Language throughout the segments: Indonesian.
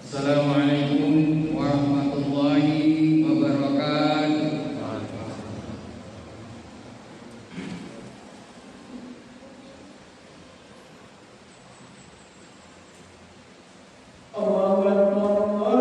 Assalamualaikum warahmatullahi wabarakatuh. Allahu Akbar.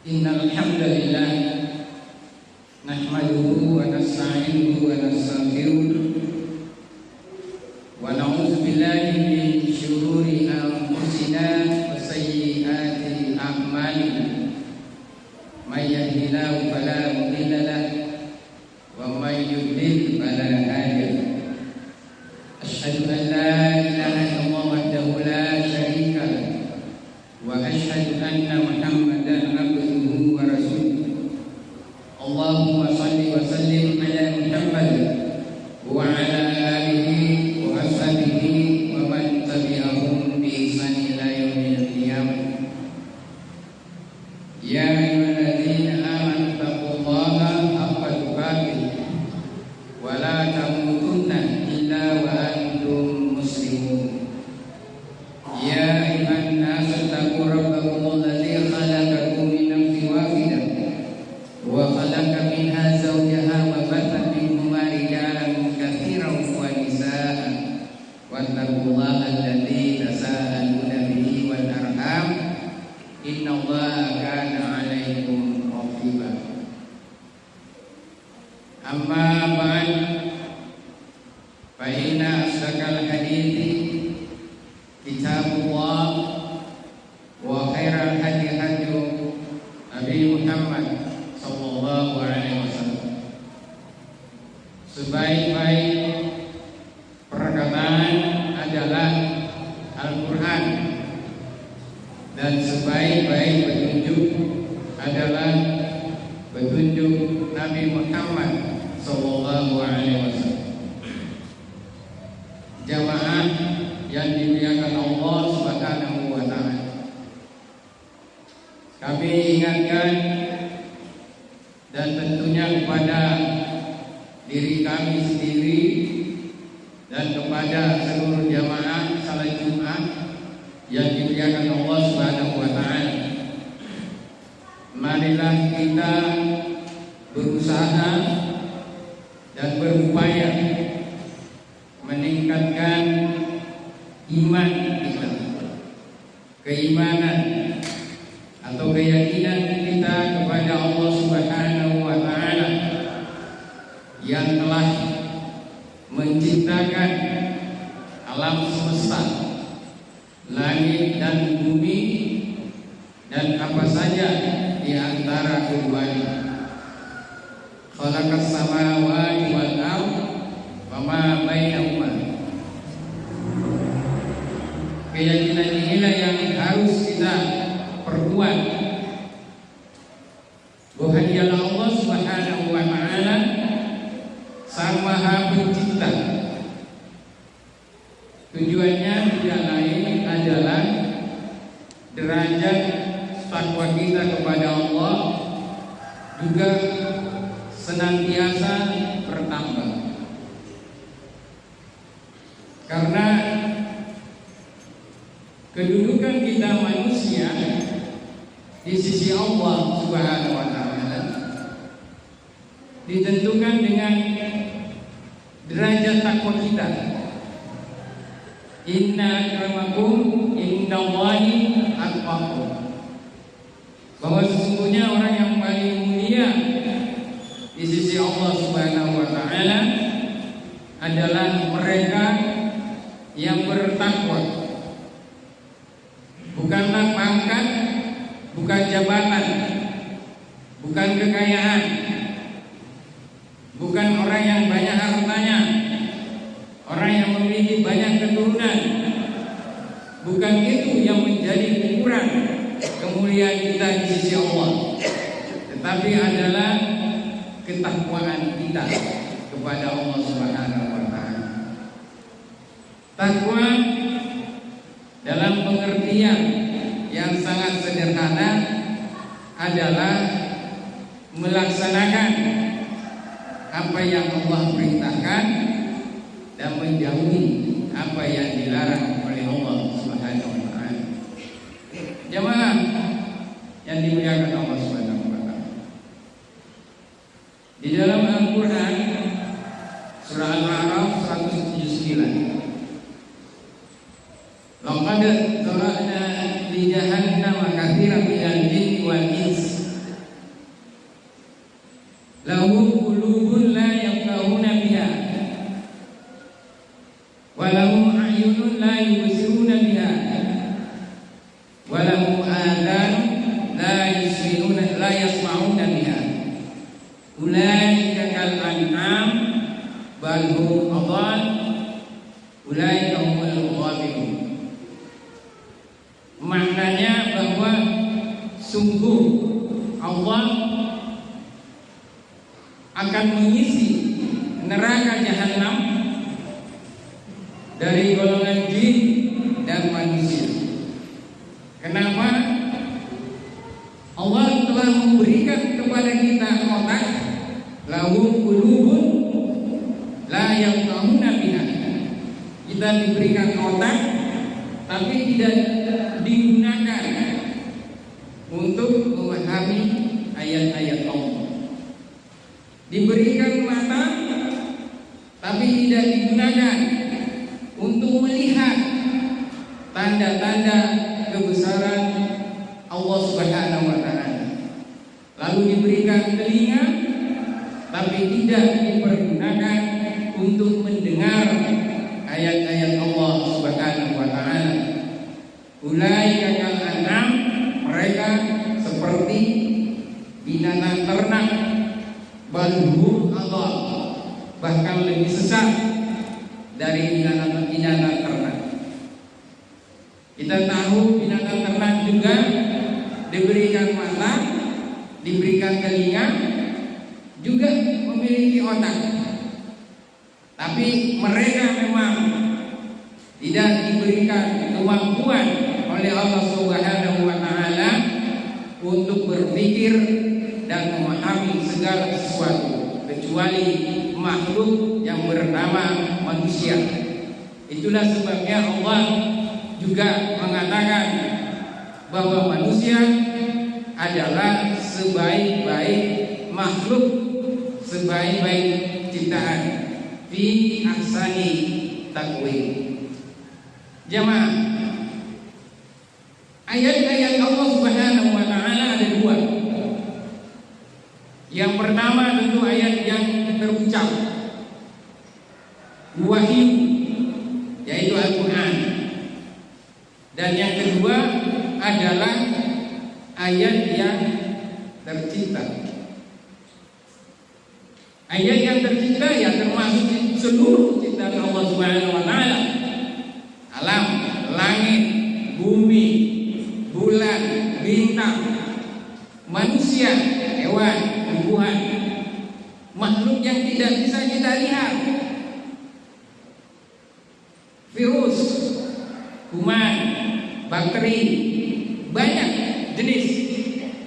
Innal hamdalillah nahmaduhu wa nasta'inuhu wa nastaghfiruh wa na'udzu billahi min shururi anfusina wa sayyiati a'malina may yahdihillahu fala mudilla lahu wa may yudlil fala hadiya lahu asyhadu an la ilaha illallah wahdahu la syarika lahu wa asyhadu anna Muhammadan abduhu wa rasuluh. Allahumma shalli wa sallim ala Muhammad wa ala alihi wa ashabihi wa man tabi'ahum bi ihsan ila yaumil qiyamah. Ya ayyuhalladzina amanu taqullaha haqqa tuqatih wa la tamutunna illa wa antum muslimun. Ya ayyuhan nasu taqu rabbakum alladzi wattaqullaha alladzi tasaaluna bihi wal arham innallaha kana 'alaikum raqiba. Amma ba'd, fa inna asdaqal hadithi kitabullah wa khairal hadi hadi Nabi Muhammad sallallahu alaihi wasallam. Sebaik-baik perkataan adalah Al-Quran, dan sebaik-baik petunjuk adalah petunjuk Nabi Muhammad sallallahu alaihi wasallam. Jamaah yang dimuliakan Allah Subhanahu wa taala, kami ingatkan dan tentunya kepada diri kami sendiri dan kepada seluruh jamaah salat Jumat yang dimuliakan Allah Subhanahu wa taala. Marilah kita berusaha dan berupaya meningkatkan iman kita, keimanan atau keyakinan kita kepada Allah Subhanahu wa taala yang telah menciptakan alam semesta, langit dan bumi, dan apa saja di antara keduanya. Khalaqas samawati wal ardh wa ma bainahuma. Keyakinan inilah yang harus kita perkuat, bahwa dialah Allah Subhanahu wa taala Sang Maha Pencipta. Tujuannya tidak lain adalah derajat takwa kita kepada Allah juga senantiasa bertambah. Karena kedudukan kita manusia di sisi Allah Subhanahu wa taala ditentukan dengan derajat takwa kita. Inna akramakum indallahi atqakum. Bahwa sesungguhnya orang yang paling mulia di sisi Allah Subhanahu wa taala adalah mereka yang bertakwa. Bukanlah pangkat, bukan jabatan, bukan kekayaan, bukan orang yang banyak hartanya, orang yang memiliki banyak keturunan. Bukan itu yang menjadi ukuran kemuliaan kita di sisi Allah, tetapi adalah ketakwaan kita kepada Allah Subhanahu wa taala. Takwa dalam pengertian yang sangat sederhana adalah melaksanakan apa yang Allah perintahkan dan menjauhi apa yang dilarang oleh Allah Subhanahu wa taala. Jamaah yang dimuliakan Allah Subhanahu wa taala, di dalam Al-Qur'an surah Al-A'raf 179, laqad zara'na li jahannam katsiran minal jinni wal ins lahum qulubun la yafqahuna biha wa lahum a'yunun la yubsiruna biha wa lahum adhanun la yasma'una biha ulaika kal an'am bal hum adall ulaika humul ghafilun. Maknanya bahwa sungguh Allah akan mengisi neraka jahanam dari golongan jin dan manusia. Kenapa? Allah telah memberikan kepada kita otak, lahum qulubun la yafqahuna biha. Kita diberikan otak tapi tidak digunakan untuk memahami ayat-ayat Allah. Diberikan mata tapi tidak digunakan untuk tanda-tanda kebesaran Allah Subhanahu wa Ta'ala. Lalu diberikan telinga, tapi tidak dipergunakan untuk mendengar ayat-ayat Allah Subhanahu wa Ta'ala. Ulaika kal an'am, mereka seperti binatang ternak, bal hum adall, bahkan lebih sesat dari binatang ternak. Kita tahu binatang ternak juga diberikan mata, diberikan telinga, juga memiliki otak. Tapi mereka memang tidak diberikan kemampuan oleh Allah Subhanahu wa Ta'ala untuk berpikir dan memahami segala sesuatu, kecuali makhluk yang bernama manusia. Itulah sebabnya Allah juga mengatakan bahwa manusia adalah sebaik-baik makhluk, sebaik-baik ciptaan, fi ahsani taqwim. Jamaah, ayat-ayat Allah Subhanahu wa Ta'ala ada dua. Yang pertama tentu ayat yang terucap, wahyu, yaitu Al-Quran. Dan yang kedua adalah ayat yang tercipta. Ayat yang tercipta ya termasuk seluruh ciptaan Allah Subhanahu wa Ta'ala. Alam, langit, bumi, bulan, bintang, manusia, hewan, tumbuhan, makhluk yang tidak bisa kita lihat, virus, kuman, bakteri, banyak jenis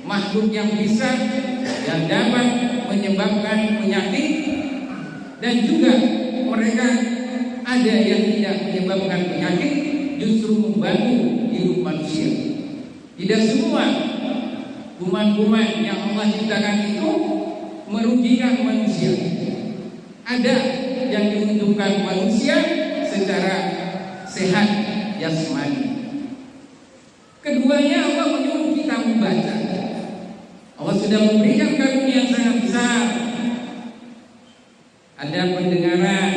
makhluk yang bisa, yang dapat menyebabkan penyakit, dan juga mereka ada yang tidak menyebabkan penyakit, justru membantu hidup manusia. Tidak semua kuman-kuman yang Allah ciptakan itu merugikan manusia. Ada yang diuntungkan manusia secara sehat jasmani. Keduanya Allah menyuruh kita membaca. Allah sudah memberikan karunia yang sangat besar. Ada pendengaran,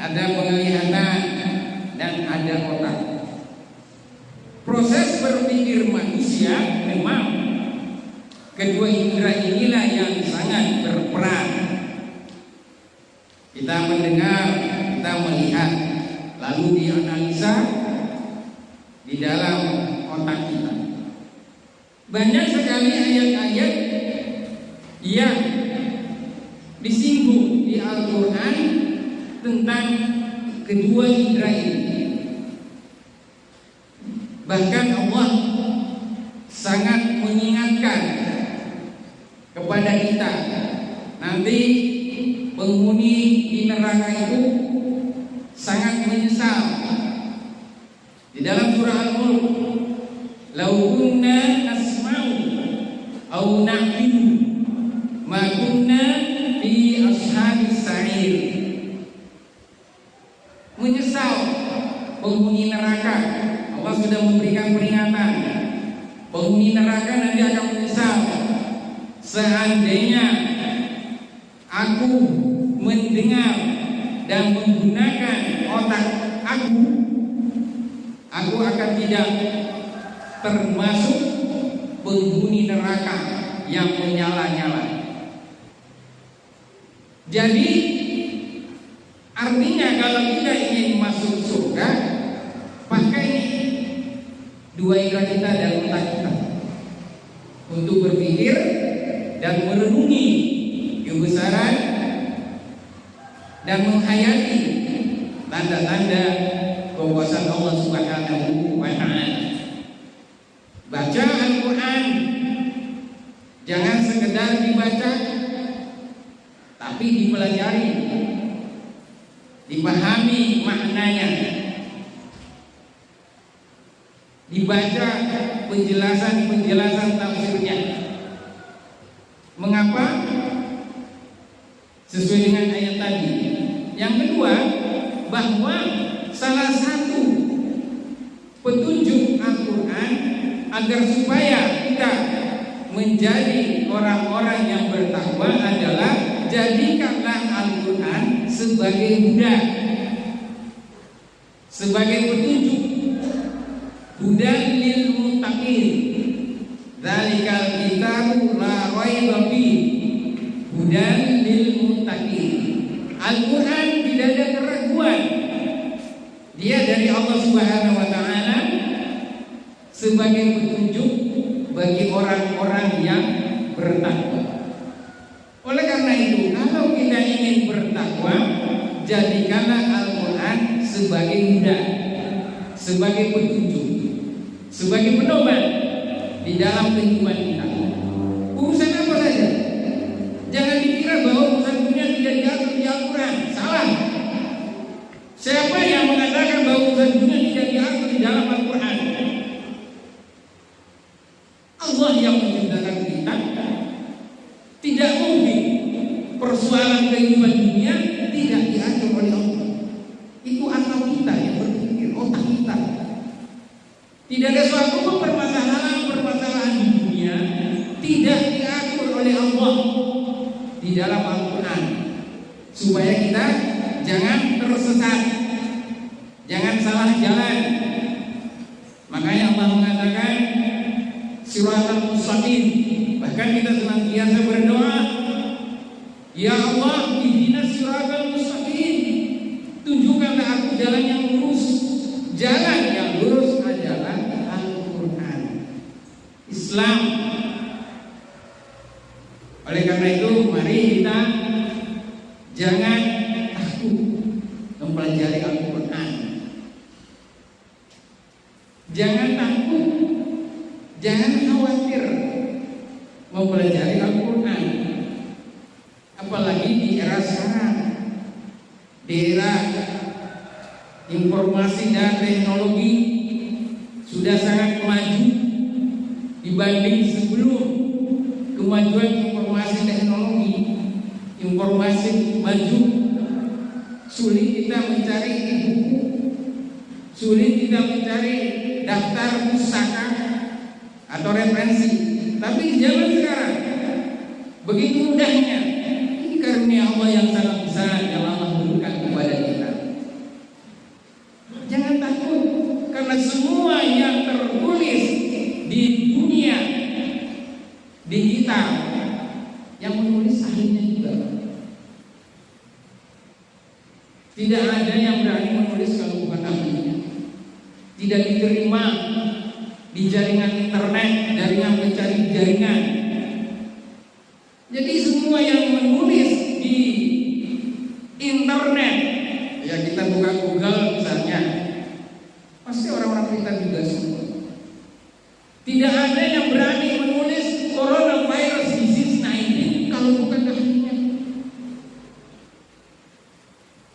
ada penglihatan, dan ada otak. Proses berpikir manusia memang kedua indera inilah yang sangat berperan. Kita mendengar, kita melihat, lalu dianalisa di dalam otak kita. Banyak sekali ayat-ayat yang disinggung di Al-Quran tentang kedua indera ini. Bahkan Allah sangat mengingatkan kepada kita, nanti penghuni di neraka itu sangat menyesal. Di dalam surah Al-Mulk, "Lau kunna nasma'u au na'qilu ma kunna fi ashabis sa'ir." Menyesal penghuni neraka. Allah sudah memberikan peringatan. Penghuni neraka nanti akan menyesal. Seandainya aku mendengar dan menggunakan otak aku akan tidak termasuk penghuni neraka yang menyala-nyala. Jadi artinya kalau kita ingin masuk surga, pakai dua indera kita dan otak kita untuk berpikir dan merenungi kebesaran dan menghayati tanda-tanda kekuasaan Allah Subhanahu wa Ta'ala. Baca Al-Quran jangan sekedar dibaca, tapi dipelajari, dipahami maknanya, dibaca penjelasan-penjelasan tafsirnya. Mengapa? Sesuai dengan ayat tadi. Yang kedua, bahwa salah satu petunjuk agar supaya kita menjadi orang-orang yang bertakwa adalah jadikanlah Al-Quran sebagai huda, sebagai petunjuk. Hudan lil muttaqin, dzalikal kitabu la raiba fihi, hudan lil muttaqin. Al-Quran tidak ada keraguan, dia dari Allah Subhanahu wa Ta'ala sebagai petunjuk bagi orang-orang yang bertakwa. Oleh karena itu, kalau kita ingin bertakwa, jadikanlah Al-Quran sebagai huda, sebagai petunjuk, sebagai pedoman di dalam kehidupan kita. Urusan apa saja, jangan dikira bahwa urusan dunia tidak diatur di Al-Quran. Salah. Siapa yang mengatakan bahwa urusan dunia tidak diatur di dalam Al-Quran? Allah yang menciptakan kita. Tidak mungkin persoalan kehidupan dunia tidak diatur oleh Allah. Itu akal kita yang berpikir, otak kita. Tidak ada suatu permasalahan di dunia tidak diatur oleh Allah di dalam Al-Quran, supaya kita jangan tersesat, jangan salah jalan. Makanya Allah mengatakan siratal mustaqim. Bahkan kita senantiasa berdoa, ya Allah, ihdinas siratal mustaqim, tunjukkanlah aku jalan yang lurus. Jalan yang lurus adalah Al-Quran, Islam. Oleh karena itu, mari kita jangan takut mempelajari Al-Quran. Jangan takut, jangan khawatir mempelajari Al-Quran. Apalagi di era sekarang, di era informasi dan teknologi sudah sangat maju dibanding sebelum. Kemajuan informasi teknologi, informasi maju, sulit kita mencari buku, sulit kita mencari daftar pustaka atau referensi. Tapi di zaman sekarang begitu mudahnya. Ini karunia Allah yang sangat besar yang Allah berikan kepada kita. Jangan takut, karena semua yang tertulis di dunia digital yang menulis ahlinya juga. Tidak ada yang berani menulis kalau bukan ahlinya. Tidak diterima di jaringan internet, jaringan pencari jaringan. Jadi semua yang menulis di internet, ya kita buka Google misalnya, pasti orang-orang pintar juga semua. Tidak ada yang berani menulis coronavirus disease 19 kalau bukan ahlinya.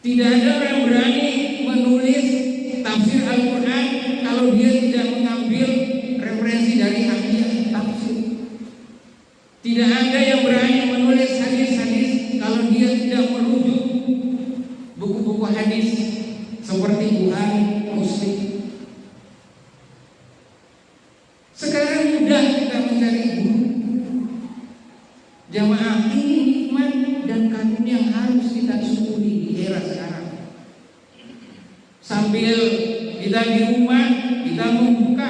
Tidak ada yang berani menulis tafsir Al-Quran kalau dia tidak mengambil referensi dari ahli tafsir. Tidak ada yang berani menulis hadis-hadis kalau dia tidak merujuk buku-buku hadis seperti Bukhari, Muslim. Sekarang mudah kita mencari guru. Jamaah, ini nikmat dan karunia yang harus kita syukuri di era sekarang. Sambil kita di rumah, kita membuka.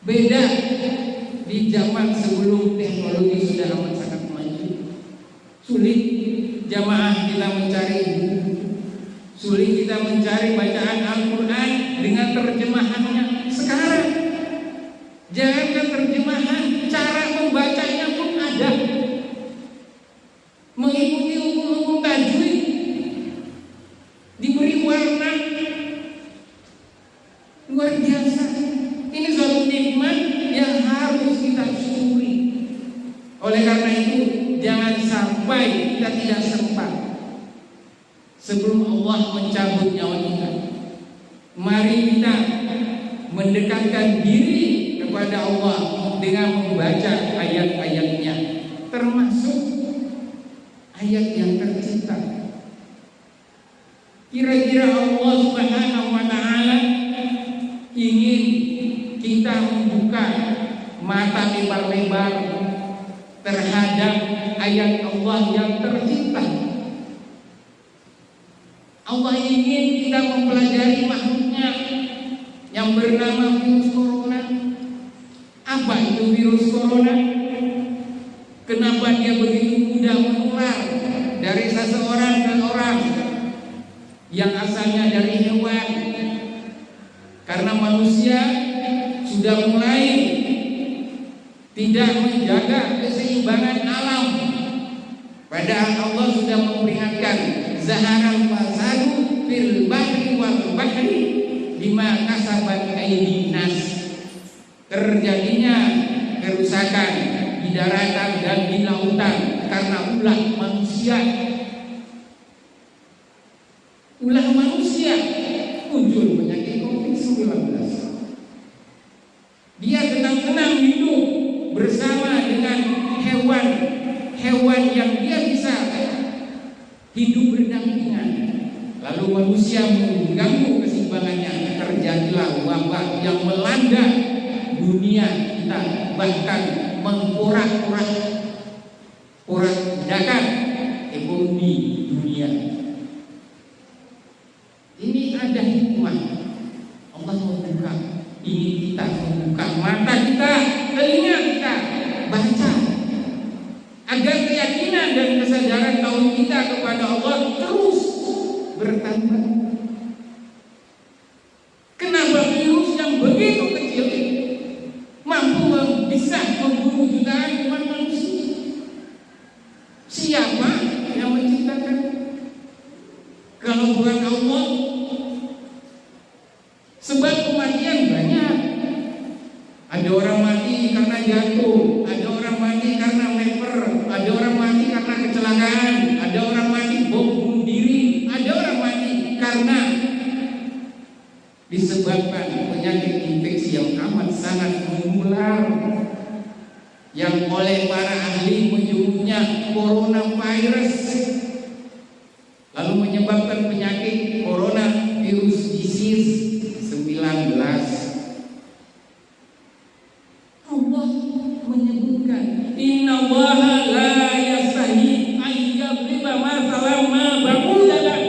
Beda di zaman sebelum teknologi sudah amat sangat maju. Sulit jamaah kita mencari buku, sulit kita mencari bacaan Al-Quran dengan terjemahannya. Sekarang jangankan terjemahan, cara membacanya pun ada. Mengikuti hukum-hukum tajwid, diberi warna, luar biasa. Ini suatu nikmat yang harus kita syukuri. Oleh karena itu, jangan sampai kita tidak sempat sebelum Allah mencabut nyawa kita. Mari kita mendekatkan diri kepada Allah dengan membaca ayat-ayatnya, termasuk ayat yang tercinta. Kira-kira Allah Subhanahu wa Ta'ala ingin kita membuka mata lebar-lebar terhadap ayat Allah yang tercipta. Allah ingin kita mempelajari makhluknya yang bernama virus corona. Apa itu virus corona? Kenapa dia begitu mudah menular dari seseorang ke orang yang asalnya dari hewan? Karena manusia sudah mulai tidak menjaga keseimbangan alam. Padahal Allah sudah memperingatkan, zaharal fasadu fil bahri wal bahri bima kasabat aydin nas. Terjadinya kerusakan di daratan dan di lautan karena ulah manusia. Ulah manusia muncul penyakit COVID-19. Dia tenang-tenang hidup bersama dengan hewan yang dia bisa hidup berdampingan. Lalu manusia mengganggu keseimbangannya, terjadilah wabah yang melanda dunia kita, bahkan memporak-porandakan ekonomi dunia. Ini ada hikmah. Allah membuka, ingin kita membuka mata kita, telinga kita, baca, agar keyakinan dan kesadaran tauhid kita kepada Allah terus bertambah. Kenapa virus yang begitu kecil mampu bisa membunuh jutaan umat manusia? Siapa yang menciptakan? Kalau bukan Allah. Sebab kematian banyak. Ada orang mati karena jatuh, ada orang mati karena leper, ada orang mati karena kecelakaan, ada orang mati bom bunuh diri, ada orang mati karena disebabkan penyakit infeksi yang amat sangat menular, yang oleh para ahli menyebutnya coronavirus, lalu menyebabkan penyakit coronavirus disease 19. Allah menyebutkan, innallaha la yastahi ayyadriba mathalan ma ba'udalah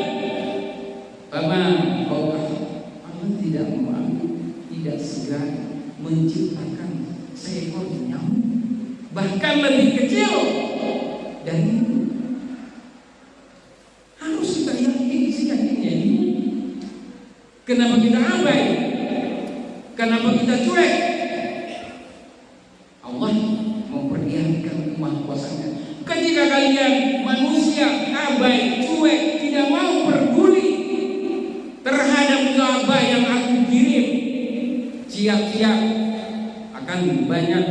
fama fawqaha. Allah tidak mampu, tidak segan menciptakan seekor nyamuk, bahkan lebih kecil dari itu. Harus kita yakini seyakinnya ini. Kenapa kita abai? Kenapa kita cuek? Allah memperlihatkan kemahkuasanya. Ketika kalian manusia abai, cuek, tidak mau peduli terhadap wabah yang aku kirim, siap-siap akan banyak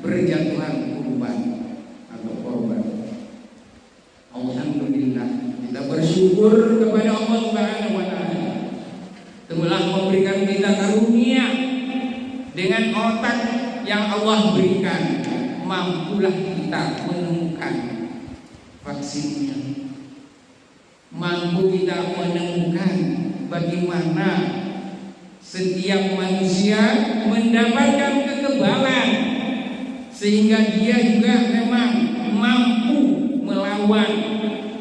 berjatuhan korban atau korban. Alhamdulillah, kita bersyukur kepada Allah Subhanahu wa Ta'ala telah memberikan kita karunia dengan otak yang Allah berikan. Mampulah kita menemukan vaksinnya, mampu kita menemukan bagaimana setiap manusia mendapatkan kekebalan sehingga dia juga memang mampu melawan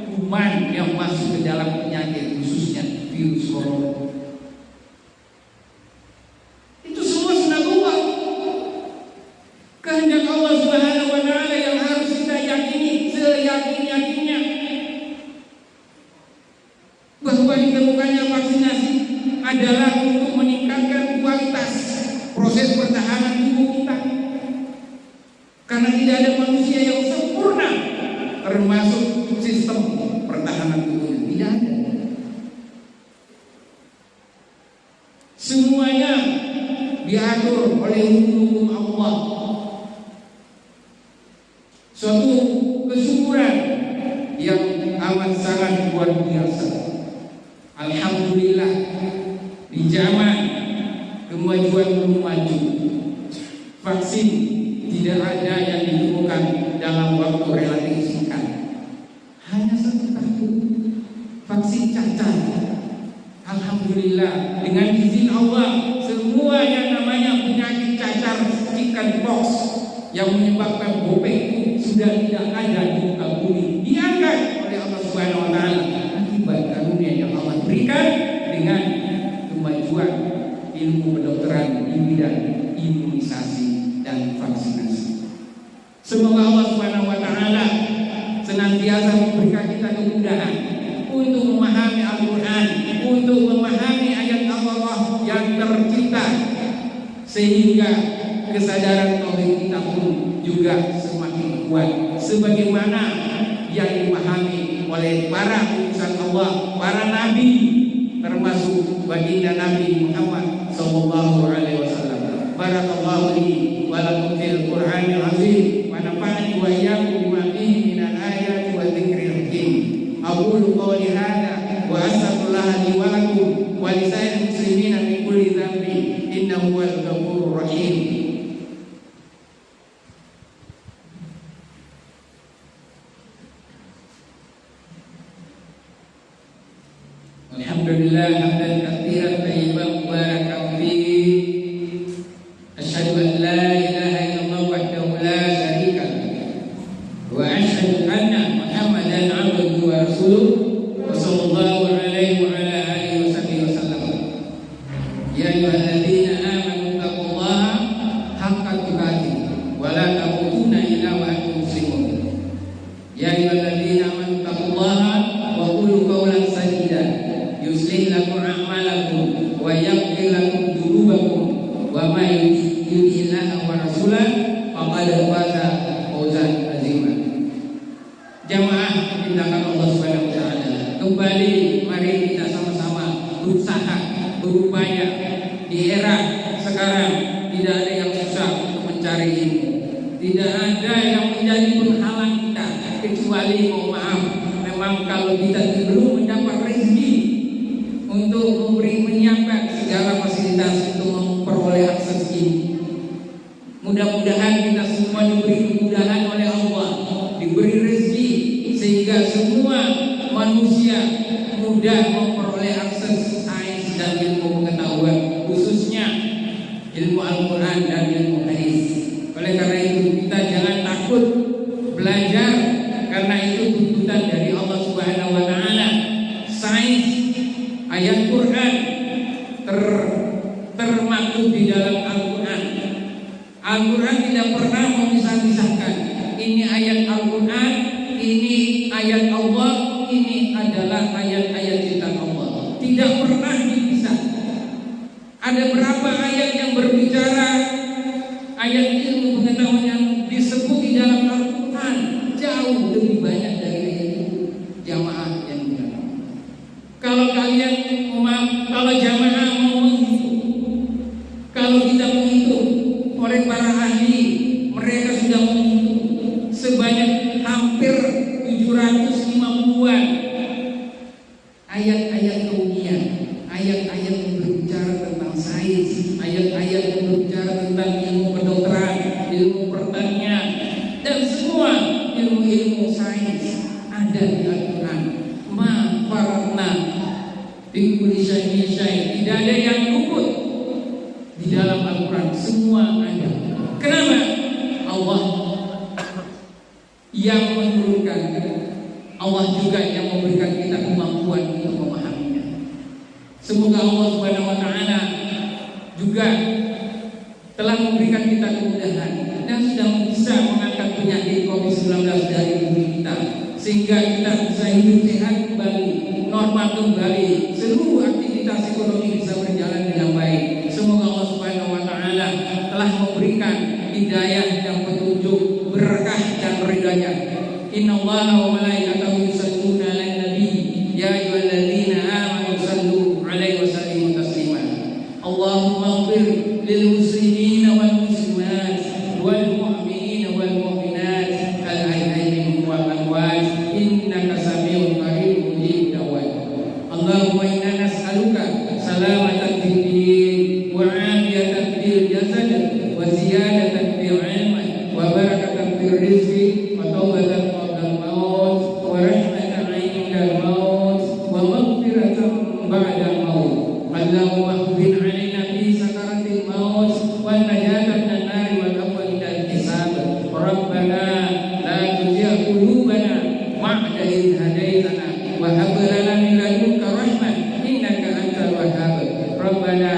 kuman yang masuk ke dalam penyakit, khususnya virus corona. Kehendak Allah Subhanahu wa Ta'ala yang harus kita yakini seyakin-yakinnya, bahwa ditemukannya vaksinasi adalah untuk meningkatkan kualitas proses pertahanan tubuh kita. Karena tidak ada manusia yang sempurna, termasuk sistem pertahanan tubuhnya, tidak ada. Semuanya diatur oleh hukum Allah. Suatu kesyukuran yang amat sangat luar biasa. Alhamdulillah, di zaman kemajuan belum maju, vaksin tidak ada yang ditemukan dalam waktu relatif singkat. Hanya 1 tahun vaksin cacar Alhamdulillah, dengan izin Allah, semua yang namanya penyakit cacar chicken pox yang menyebabkan bopek sudah tidak ada di muka bumi, diangkat oleh Allah Subhanahu wa taala akibat karunia yang Allah berikan dengan kemajuan ilmu kedokteran di bidang imunisasi dan vaksinasi. Semoga Allah Subhanahu wa taala senantiasa memberikan kita kemudahan untuk memahami Al-Quran, untuk memahami ayat Allah yang tercipta, sehingga kesadaran tauhid kita pun juga semakin kuat sebagaimana yang dipahami oleh para utusan Allah, para nabi, termasuk baginda Nabi Muhammad sallallahu alaihi wasallam. Barakallahu li wa lakum fil Qur'anil azim wa nafa'ani wa iyyakum bima fihi minal ayati wa dzikril hakim. Aqulu qawli hadza wa astaghfirullaha li wa lakum wa li sa'iril muslimina min kulli dhanbin innahu huwal ghafurur rahim. Alhamdulillah hamdan katsiran thayyiban mubarakan fihi. Asyhadu an la ilaha illallah wahdahu la syarika lahu wa asyhadu anna Muhammadan abduhu wa rasuluh wa sallallahu alaihi wa ala alihi wasallam. Ya ayyuhalladzina amanu taqullaha haqqa tuqatih wa la tamutunna illa wa antum muslimun. Ya ayyuhalladzina amanu taqullaha wa qulu qawlan sadida yuslih lakum a'malakum wa yaghfir lakum dzunubakum wa may yuti'illaha wa rasulahu faqad faza fawzan 'azima. Jamaah dimuliakan Allah Subhanahu wa taala, kembali mari kita sama-sama berusaha, berupaya. Di era sekarang tidak ada yang susah untuk mencari ilmu, tidak ada yang menjadi penghalang kita kecuali mohon maaf, memang kalau kita belum mendapat rezeki untuk menyiapkan segala fasilitas untuk memperoleh akses ini. Mudah-mudahan kita semua diberi kemudahan oleh Allah, diberi rezeki sehingga semua manusia mudah memperoleh akses sains dan ilmu pengetahuan, khususnya ilmu Al-Quran dan ilmu hadis. Oleh karena itu kita jangan takut belajar, karena itu tuntutan dari Allah Subhanahu wa taala. Sains, ayat Quran termaktub di dalam Al-Quran. Al-Quran tidak pernah memisah-misahkan ini ayat Al-Quran, ini ayat Allah, ini adalah ayat-ayat ciptaan Allah. Tidak pernah dipisah. Ada berapa ayat yang berbicara ayat ilmu pengetahuan yang disebut di dalam Al-Quran? Jauh lebih banyak dari itu. Jamaah yang benar. Kalau kalian kalau jamaah mau menghitung, kalau kita menghitung oleh para ahli, mereka sudah menghitung sebanyak hampir 750-an ayat-ayat kemudian, ayat-ayat yang berbicara tentang sains, ayat-ayat yang berbicara tentang ilmu kedokteran, ilmu pertanian, dan semua ilmu-ilmu sains ada di Al-Quran. Ma faratna fi kulli syai'in, tidak ada yang luput di dalam Al-Quran, semua ada. Kenapa? Allah yang menurunkan, Allah juga yang memberikan kita kemampuan untuk memahaminya. Semoga Allah Subhanahu wa taala juga telah memberikan kita kemudahan dan sudah bisa mengangkat penyakit COVID-19 dari bumi kita, sehingga kita bisa hidup sehat kembali, normal kembali, seluruh aktivitas ekonomi bisa berjalan dengan baik. Semoga Allah Subhanahu wa taala telah memberikan hidayah dan petunjuk, berkah dan ridha-Nya. Innallaha wa malaikatahu yusholluna 'alan nabi ya ayyuhalladzina amanu shallu 'alaihi wa sallimu taslima. Allahumma ighfir lil muslimina wal muslimat wal mu'minina wal mu'minat al ahya'i wal amwat innaka samii'un qaribun mujibud da'wat. Allahumma inna nas'aluka salamatan fid din wa 'afiyatan fil jasad wa ziyadatan fil اللهم اهون علينا في سكرات الموت والنجاة من النار والعفو عند الحساب ربنا لا تزغ قلوبنا بعد إذ هديتنا وهب لنا من لدنك رحمة إنك أنت الوهاب ربنا